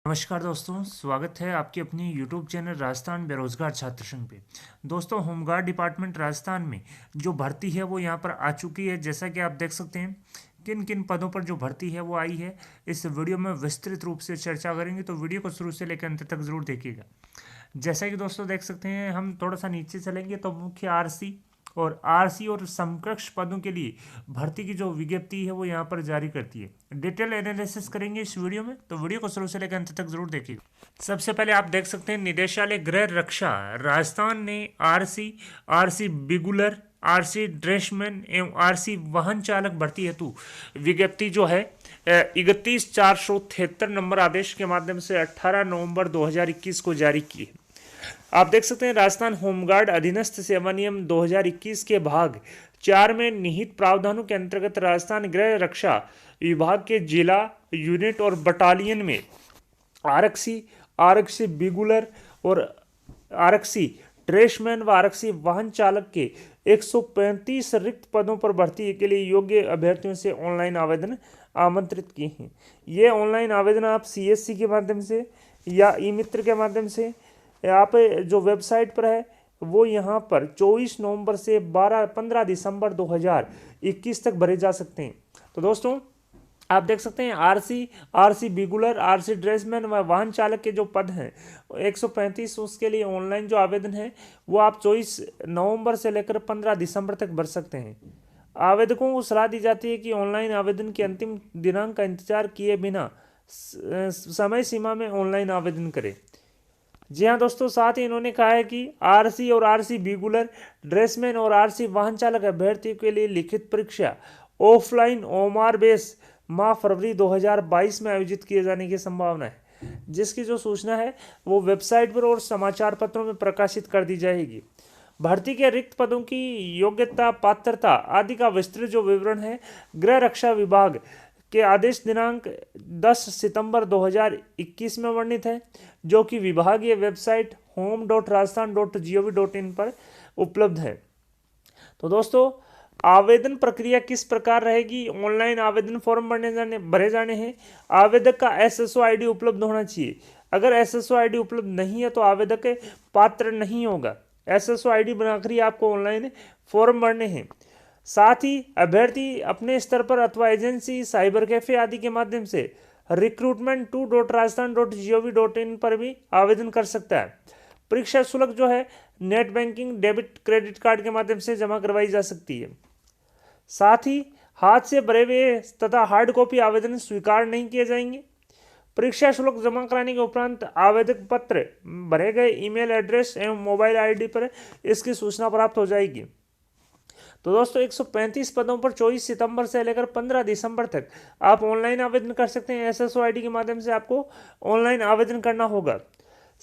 नमस्कार दोस्तों, स्वागत है आपके अपनी यूट्यूब चैनल राजस्थान बेरोजगार छात्र संघ पे। दोस्तों, होमगार्ड डिपार्टमेंट राजस्थान में जो भर्ती है वो यहाँ पर आ चुकी है। जैसा कि आप देख सकते हैं किन किन पदों पर जो भर्ती है वो आई है। इस वीडियो में विस्तृत रूप से चर्चा करेंगे, तो वीडियो को शुरू से लेकर अंत तक जरूर देखिएगा। जैसा कि दोस्तों देख सकते हैं, हम थोड़ा सा नीचे चलेंगे तो मुख्य आरसी और समकक्ष पदों के लिए भर्ती की जो विज्ञप्ति है वो यहाँ पर जारी करती है। डिटेल एनालिसिस करेंगे इस वीडियो में, तो वीडियो को शुरू से लेकर अंत तक जरूर देखिएगा। सबसे पहले आप देख सकते हैं, निदेशालय गृह रक्षा राजस्थान ने आरसी बिगुलर, आरसी ड्रेसमैन एवं आरसी वाहन चालक भर्ती हेतु विज्ञप्ति जो है 31/473 नंबर आदेश के माध्यम से 18 नवंबर 2021 को जारी की है। आप देख सकते हैं, राजस्थान होमगार्ड अधीनस्थ सेवा नियम 2021 के भाग 4 में निहित प्रावधानों के अंतर्गत राजस्थान गृह रक्षा विभाग के जिला, यूनिट और बटालियन में आरक्षी बिगुलर और आरक्षी ड्रेसमैन व आरक्षी वाहन चालक के 135 रिक्त पदों पर भर्ती के लिए योग्य अभ्यर्थियों से ऑनलाइन आवेदन आमंत्रित किए हैं। ये ऑनलाइन आवेदन आप सीएससी के माध्यम से या ई मित्र के माध्यम से यहाँ पे जो वेबसाइट पर है वो यहाँ पर 24 नवंबर से 15 दिसंबर 2021 तक भरे जा सकते हैं। तो दोस्तों, आप देख सकते हैं आरसी बिगुलर, आरसी ड्रेसमैन व वाहन चालक के जो पद हैं 135, उसके लिए ऑनलाइन जो आवेदन है वो आप 24 नवंबर से लेकर 15 दिसंबर तक भर सकते हैं। आवेदकों को सलाह दी जाती है कि ऑनलाइन आवेदन की अंतिम दिनांक का इंतजार किए बिना समय सीमा में ऑनलाइन आवेदन करें। जी हाँ दोस्तों, साथ ही इन्होंने कहा है कि आरसी और आरसी बिगुलर, ड्रेसमैन और आरसी वाहन चालक अभ्यर्थियों के लिए लिखित परीक्षा ऑफलाइन ओमार बेस माह फरवरी 2022 में आयोजित किए जाने की संभावना है, जिसकी जो सूचना है वो वेबसाइट पर और समाचार पत्रों में प्रकाशित कर दी जाएगी। भर्ती के रिक्त पदों की योग्यता, पात्रता आदि का विस्तृत जो विवरण है गृह रक्षा विभाग के आदेश दिनांक 10 सितंबर 2021 में वर्णित है, जो कि विभागीय वेबसाइट home.rajasthan.gov.in पर उपलब्ध है। तो दोस्तों, आवेदन प्रक्रिया किस प्रकार रहेगी? ऑनलाइन आवेदन फॉर्म भरे जाने हैं। आवेदक का एसएसओ आईडी उपलब्ध होना चाहिए। अगर एसएसओ आईडी उपलब्ध नहीं है तो आवेदक पात्र नहीं होगा। एसएसओ आईडी बनाकर ही आपको ऑनलाइन फॉर्म भरने हैं। साथ ही अभ्यर्थी अपने स्तर पर अथवा एजेंसी, साइबर कैफे आदि के माध्यम से recruitment2.rajasthan.gov.in पर भी आवेदन कर सकता है। परीक्षा शुल्क जो है net banking, debit, credit card के माध्यम से जमा करवाई जा सकती है। साथ ही हाथ से भरे हुए तथा हार्ड कॉपी आवेदन स्वीकार नहीं किए जाएंगे। परीक्षा शुल्क जमा कराने के उपरांत आवेदक पत्र भरे गए ईमेल एड्रेस एवं मोबाइल आईडी पर इसकी सूचना प्राप्त हो जाएगी। तो दोस्तों, 135 पदों पर 24 सितंबर से लेकर 15 दिसंबर तक आप ऑनलाइन आवेदन कर सकते हैं। एसएसओ आईडी के माध्यम से आपको ऑनलाइन आवेदन करना होगा।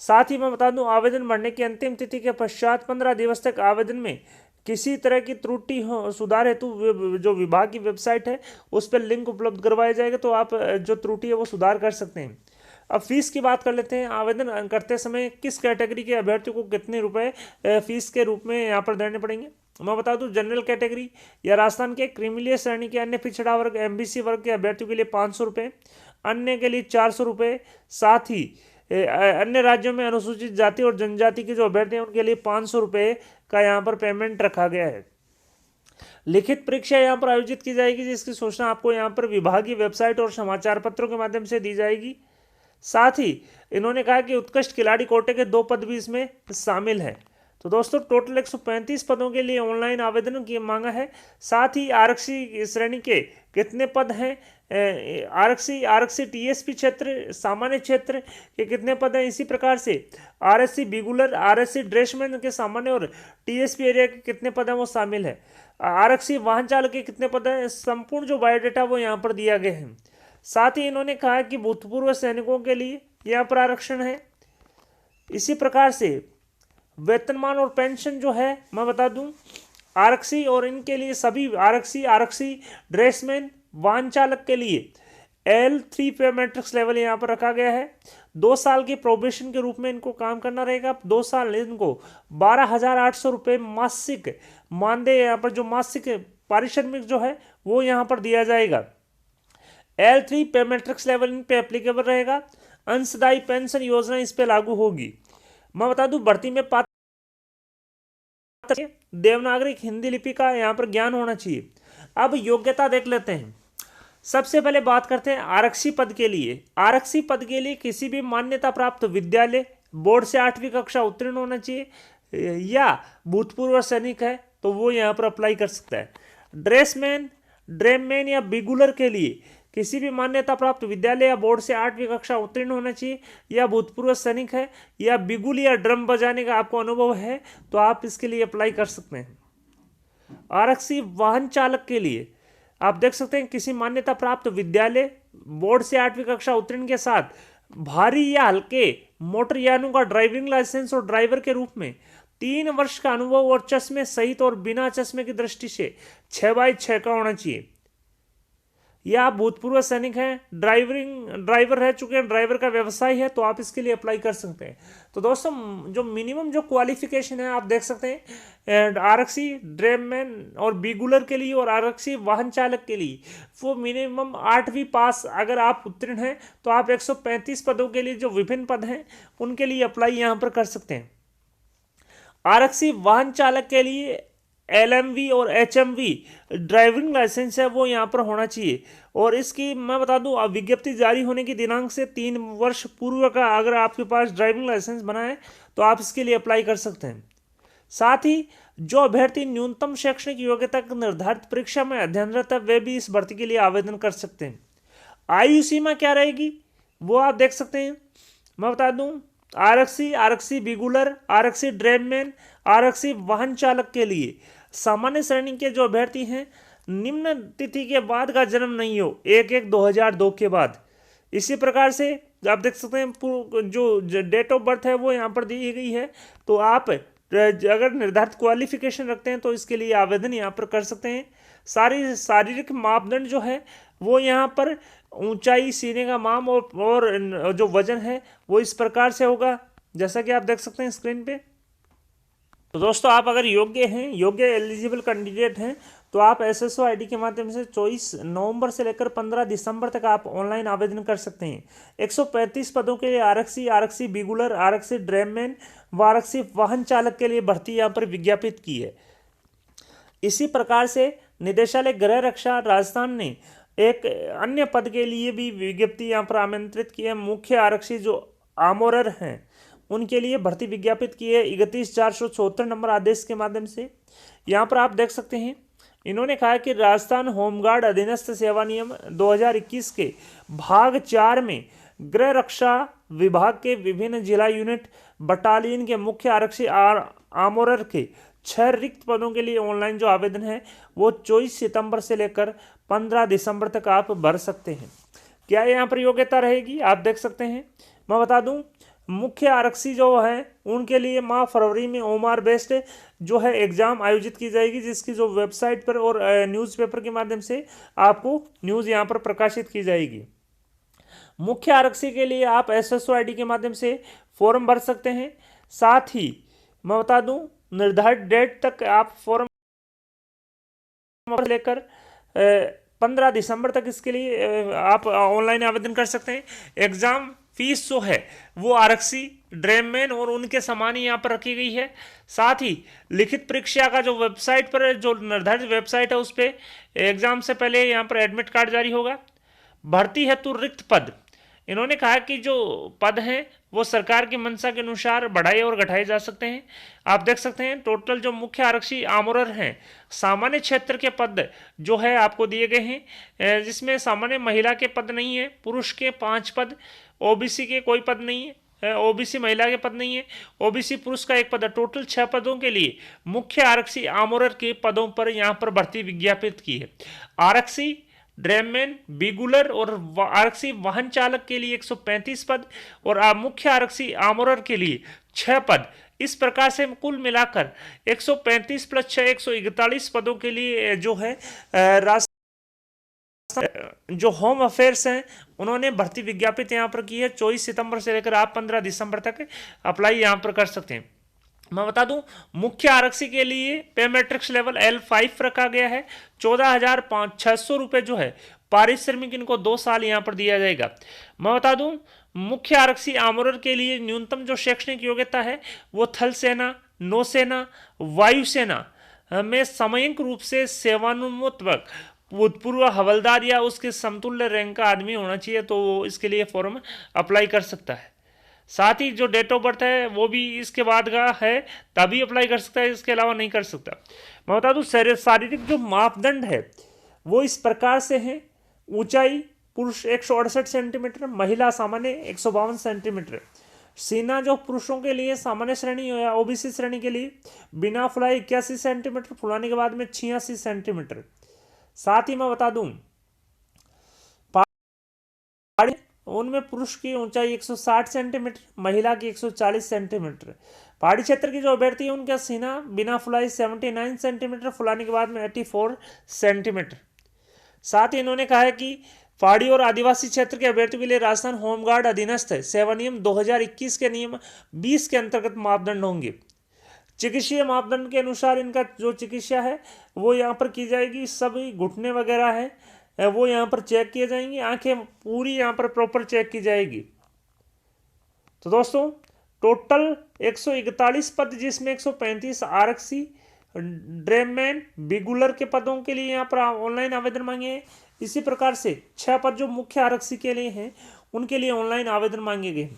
साथ ही मैं बता दूं, आवेदन भरने की अंतिम तिथि के पश्चात 15 दिवस तक आवेदन में किसी तरह की त्रुटि हो, सुधार हेतु जो विभाग की वेबसाइट है उस पर लिंक उपलब्ध करवाया जाएगा, तो आप जो त्रुटि है वो सुधार कर सकते हैं। अब फीस की बात कर लेते हैं। आवेदन करते समय किस कैटेगरी के अभ्यर्थियों को कितने रुपए फीस के रूप में यहाँ पर देने पड़ेंगे? मैं बता दूं, जनरल कैटेगरी या राजस्थान के क्रीमिलियर श्रेणी के अन्य पिछड़ा वर्ग एमबीसी वर्ग के अभ्यर्थियों के लिए 500 रुपये, अन्य के लिए 400 रुपये। साथ ही अन्य राज्यों में अनुसूचित जाति और जनजाति के जो अभ्यर्थी हैं उनके लिए 500 रुपये का यहाँ पर पेमेंट रखा गया है। लिखित परीक्षा यहाँ पर आयोजित की जाएगी, जिसकी सूचना आपको यहाँ पर विभागीय वेबसाइट और समाचार पत्रों के माध्यम से दी जाएगी। साथ ही इन्होंने कहा कि उत्कृष्ट खिलाड़ी कोटे के 2 पद भी इसमें शामिल हैं। तो दोस्तों, टोटल 135 पदों के लिए ऑनलाइन आवेदन की मांगा है। साथ ही आरक्षी श्रेणी के कितने पद हैं, आरक्षी टीएसपी क्षेत्र, सामान्य क्षेत्र के कितने पद हैं, इसी प्रकार से आरएससी बिगुलर, आरएससी ड्रेसमैन के सामान्य और टीएसपी एरिया के कितने पद हैं वो शामिल है। आरक्षी वाहन चालक के कितने पद हैं, संपूर्ण जो बायोडाटा वो यहाँ पर दिया गया है। साथ ही इन्होंने कहा कि भूतपूर्व सैनिकों के लिए यहाँ पर आरक्षण है। इसी प्रकार से वेतनमान और पेंशन जो है मैं बता दूं, आरक्षी और इनके लिए सभी आरक्षी ड्रेसमैन, वाहन चालक के लिए L3 पे मैट्रिक्स लेवल यहाँ पर रखा गया है। 2 साल की प्रोबेशन के रूप में इनको काम करना रहेगा। 2 साल इनको 12,800 रुपये मासिक मानदेय, यहाँ पर जो मासिक पारिश्रमिक जो है वो यहाँ पर दिया जाएगा। L3 पे मैट्रिक्स लेवल इन पे एप्लीकेबल रहेगा। अंशदायी पेंशन योजना इस पे लागू होगी। मैं बता दूं भर्ती में पात्र देवनागरी हिंदी लिपि का यहाँ पर ज्ञान होना चाहिए। अब योग्यता देख लेते हैं। सबसे पहले बात करते हैं आरक्षी पद के लिए। आरक्षी पद के लिए किसी भी मान्यता प्राप्त विद्यालय, बोर्ड से 8वीं कक्षा उत्तीर्ण होना चाहिए, या भूतपूर्व सैनिक है तो वो यहाँ पर अप्लाई कर सकता है। ड्रेसमैन, ड्रेममैन या बिगुलर के लिए किसी भी मान्यता प्राप्त विद्यालय या बोर्ड से 8वीं कक्षा उत्तीर्ण होना चाहिए, या भूतपूर्व सैनिक है, या बिगुल या ड्रम बजाने का आपको अनुभव है तो आप इसके लिए अप्लाई कर सकते हैं। आरक्षी वाहन चालक के लिए आप देख सकते हैं किसी मान्यता प्राप्त विद्यालय, बोर्ड से 8वीं कक्षा उत्तीर्ण के साथ भारी या हल्के मोटर यानों का ड्राइविंग लाइसेंस और ड्राइवर के रूप में 3 वर्ष का अनुभव और चश्मे सहित और बिना चश्मे की दृष्टि से 6x6 का होना चाहिए। या आप भूतपूर्व सैनिक हैं, ड्राइवर रह चुके हैं, ड्राइवर का व्यवसाय है तो आप इसके लिए अप्लाई कर सकते हैं। तो दोस्तों जो मिनिमम जो क्वालिफिकेशन है आप देख सकते हैं आरक्षी, ड्रेममैन और बिगुलर के लिए और आरक्षी वाहन चालक के लिए वो मिनिमम 8वीं पास अगर आप उत्तीर्ण हैं तो आप 135 पदों के लिए जो विभिन्न पद हैं उनके लिए अप्लाई यहाँ पर कर सकते हैं। आरक्षी वाहन चालक के लिए LMV और HMV ड्राइविंग लाइसेंस है वो यहाँ पर होना चाहिए, और इसकी मैं बता दूं विज्ञप्ति जारी होने की दिनांक से 3 वर्ष पूर्व का अगर आपके पास ड्राइविंग लाइसेंस बना है तो आप इसके लिए अप्लाई कर सकते हैं। साथ ही जो अभ्यर्थी न्यूनतम शैक्षणिक योग्यता की निर्धारित परीक्षा में अध्ययनरत है वे भी इस भर्ती के लिए आवेदन कर सकते हैं। आयु सीमा क्या रहेगी वो आप देख सकते हैं। मैं बता दूं आरक्षी, आरक्षी बिगुलर, आरक्षी ड्रेममैन, आरक्षी वाहन चालक के लिए सामान्य श्रेणी के जो अभ्यर्थी हैं निम्न तिथि के बाद का जन्म नहीं हो, 1/1/2002 के बाद। इसी प्रकार से आप देख सकते हैं जो डेट ऑफ बर्थ है वो यहाँ पर दी गई है, तो आप अगर निर्धारित क्वालिफिकेशन रखते हैं तो इसके लिए आवेदन यहाँ पर कर सकते हैं। सारी शारीरिक मापदंड जो है वो यहाँ पर ऊंचाई, सीने का माप और जो वजन है वो इस प्रकार से होगा जैसा कि आप देख सकते हैं स्क्रीन पे। तो दोस्तों आप अगर योग्य हैं, योग्य एलिजिबल कैंडिडेट हैं तो आप SSO ID के माध्यम से 24 नवंबर से लेकर 15 दिसंबर तक आप ऑनलाइन आवेदन कर सकते हैं। 135 पदों के लिए आरक्षी, आरक्षी बिगुलर, आरक्षी ड्रेममैन व आरक्षी वाहन चालक के लिए भर्ती यहाँ पर विज्ञापित की है। इसी प्रकार से निदेशालय गृह रक्षा राजस्थान ने एक अन्य पद के लिए भी विज्ञप्ति यहाँ पर आमंत्रित की है। मुख्य आरक्षी जो आमोरर हैं उनके लिए भर्ती विज्ञापित की है 31/474 नंबर आदेश के माध्यम से। यहाँ पर आप देख सकते हैं इन्होंने कहा कि राजस्थान होमगार्ड अधीनस्थ सेवा नियम 2021 के भाग 4 में गृह रक्षा विभाग के विभिन्न जिला यूनिट बटालियन के मुख्य आरक्षी आमोरर के 6 रिक्त पदों के लिए ऑनलाइन जो आवेदन है वो 24 सितंबर से लेकर 15 दिसंबर तक आप भर सकते हैं। क्या यहाँ पर योग्यता रहेगी आप देख सकते हैं। मैं बता दूं मुख्य आरक्षी जो है उनके लिए माह फरवरी में ओमार बेस्ड जो है एग्जाम आयोजित की जाएगी, जिसकी जो वेबसाइट पर और न्यूज़पेपर के माध्यम से आपको न्यूज़ यहाँ पर प्रकाशित की जाएगी। मुख्य आरक्षी के लिए आप SSO ID के माध्यम से फॉर्म भर सकते हैं। साथ ही मैं बता दूं निर्धारित डेट तक आप फॉर्म लेकर 15 दिसंबर तक इसके लिए आप ऑनलाइन आवेदन कर सकते हैं। एग्जाम फीस जो है वो आरक्षी, ड्रेममैन और उनके समान ही यहाँ पर रखी गई है। साथ ही लिखित परीक्षा का जो वेबसाइट पर जो निर्धारित वेबसाइट है उस पर एग्जाम से पहले यहाँ पर एडमिट कार्ड जारी होगा। भर्ती हेतु रिक्त पद इन्होंने कहा कि जो पद हैं वो सरकार की मंशा के अनुसार बढ़ाए और घटाए जा सकते हैं। आप देख सकते हैं टोटल जो मुख्य आरक्षी आमोरर हैं सामान्य क्षेत्र के पद जो है आपको दिए गए हैं, जिसमें सामान्य महिला के पद नहीं है, पुरुष के 5 पद, OBC के कोई पद नहीं है, OBC महिला के पद नहीं है, OBC पुरुष का 1 पद है। टोटल 6 पदों के लिए मुख्य आरक्षी आमोरर के पदों पर यहाँ पर भर्ती विज्ञापित की है। आरक्षी, ड्रेममैन, बिगुलर और आरक्षी वाहन चालक के लिए 135 पद और मुख्य आरक्षी आमोरर के लिए 6 पद। इस प्रकार से कुल मिलाकर 135 + 6 141 पदों के लिए जो है जो होम अफेयर्स हैं उन्होंने भर्ती विज्ञापित यहाँ पर की है। 24 सितंबर से लेकर आप 15 दिसंबर तक अप्लाई यहाँ पर कर सकते हैं। मैं बता दूं मुख्य आरक्षी के लिए पे मैट्रिक्स लेवल L5 रखा गया है। 14,600 रुपये जो है पारिश्रमिक इनको 2 साल यहाँ पर दिया जाएगा। मैं बता दूं मुख्य आरक्षी आमोरर के लिए न्यूनतम जो शैक्षणिक योग्यता है वो थल सेना, नौसेना, वायुसेना में सामयिक रूप से सेवानिवृत्त भूतपूर्व हवलदार या उसके समतुल्य रैंक का आदमी होना चाहिए, तो वो इसके लिए फॉर्म अप्लाई कर सकता है। साथ ही जो डेट ऑफ बर्थ है वो भी इसके बाद का है तभी अप्लाई कर सकता है, इसके अलावा नहीं कर सकता। मैं बता दूं शारीरिक जो मापदंड है वो इस प्रकार से है। ऊंचाई पुरुष 168 सेंटीमीटर, महिला सामान्य 152 सेंटीमीटर। सीना जो पुरुषों के लिए सामान्य श्रेणी या ओबीसी श्रेणी के लिए बिना फुलाई 81 सेंटीमीटर, फुलाने के बाद में 86 सेंटीमीटर। साथ ही मैं बता दूं उनमें पुरुष की ऊंचाई 160 सेंटीमीटर, महिला की 140 सेंटीमीटर। पहाड़ी क्षेत्र की जो अभ्यर्थी है उनका सीना बिना फुलाई 79 सेंटीमीटर, फुलाने के बाद में 84 सेंटीमीटर। साथ ही इन्होंने कहा है कि पहाड़ी और आदिवासी क्षेत्र के अभ्यर्थियों के लिए राजस्थान होमगार्ड अधीनस्थ है सेवा नियम 2021 के नियम 20 के अंतर्गत मापदंड होंगे। चिकित्सीय मापदंड के अनुसार इनका जो चिकित्सा है वो यहाँ पर की जाएगी। सभी घुटने वगैरह है वो यहाँ पर चेक किए जाएंगी, आंखें पूरी यहाँ पर प्रॉपर चेक की जाएगी। तो दोस्तों टोटल 141 पद, जिसमें 135 आरक्षी, ड्रेममैन, बिगुलर के पदों के लिए यहाँ पर ऑनलाइन आवेदन मांगे हैं। इसी प्रकार से 6 पद जो मुख्य आरक्षी के लिए हैं उनके लिए ऑनलाइन आवेदन मांगे गए।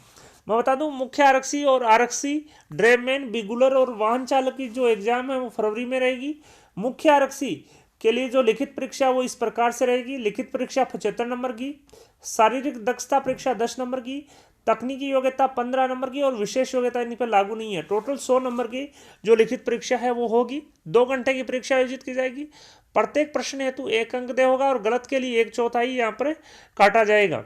मैं बता दूं मुख्य आरक्षी और आरक्षी, ड्रेममैन, बिगुलर और वाहन चालक की जो एग्जाम है वो फरवरी में रहेगी। मुख्य आरक्षी के लिए जो लिखित परीक्षा वो इस प्रकार से रहेगी। लिखित परीक्षा 75 नंबर की, शारीरिक दक्षता परीक्षा 10 नंबर की, तकनीकी योग्यता 15 नंबर की और विशेष योग्यता इन पर लागू नहीं है। टोटल 100 नंबर की जो लिखित परीक्षा है वो होगी। 2 घंटे की परीक्षा आयोजित की जाएगी। प्रत्येक प्रश्न हेतु 1 अंक दे होगा और गलत के लिए 1/4 यहाँ पर काटा जाएगा।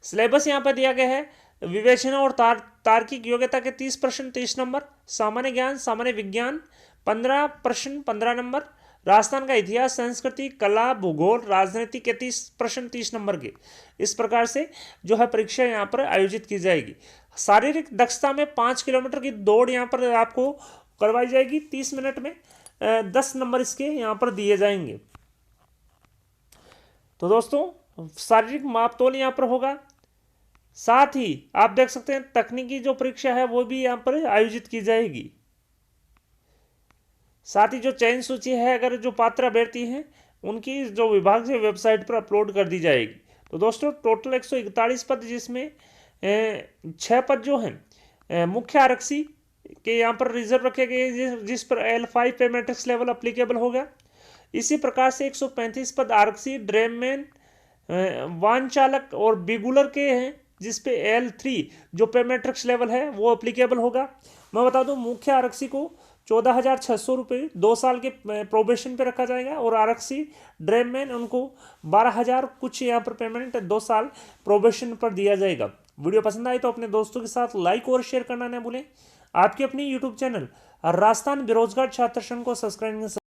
सिलेबस यहाँ पर दिया गया है। विवेचना और तार्किक योग्यता के 30 प्रश्न 30 नंबर, सामान्य ज्ञान, सामान्य विज्ञान 15 प्रश्न 15 नंबर, राजस्थान का इतिहास, संस्कृति, कला, भूगोल, राजनीति के 30 प्रश्न 30 नंबर के। इस प्रकार से जो है परीक्षा यहाँ पर आयोजित की जाएगी। शारीरिक दक्षता में 5 किलोमीटर की दौड़ यहाँ पर आपको करवाई जाएगी 30 मिनट में। 10 नंबर इसके यहाँ पर दिए जाएंगे। तो दोस्तों शारीरिक मापतोल यहाँ पर होगा। साथ ही आप देख सकते हैं तकनीकी जो परीक्षा है वो भी यहाँ पर आयोजित की जाएगी। साथ ही जो चयन सूची है अगर जो पात्र अभ्यर्थी हैं उनकी जो विभाग से वेबसाइट पर अपलोड कर दी जाएगी। तो दोस्तों टोटल 141 पद, जिसमें 6 पद जो हैं मुख्य आरक्षी के यहाँ पर रिजर्व रखे गए जिस पर L5 पे मैट्रिक्स लेवल अप्लीकेबल होगा। इसी प्रकार से 135 पद आरक्षी, ड्रेममैन, वाहन चालक और बिगुलर के हैं जिस पे L3 जो पे मैट्रिक्स लेवल है वो अप्लीकेबल होगा। मैं बता दूं मुख्य आरक्षी को 14,600 रुपये 2 साल के प्रोबेशन पे रखा जाएगा और आरक्षी ड्रेममैन उनको 12,000 कुछ यहाँ पर पेमेंट 2 साल प्रोबेशन पर दिया जाएगा। वीडियो पसंद आए तो अपने दोस्तों के साथ लाइक और शेयर करना न भूलें। आपके अपनी यूट्यूब चैनल राजस्थान बेरोजगार छात्र संघ को सब्सक्राइब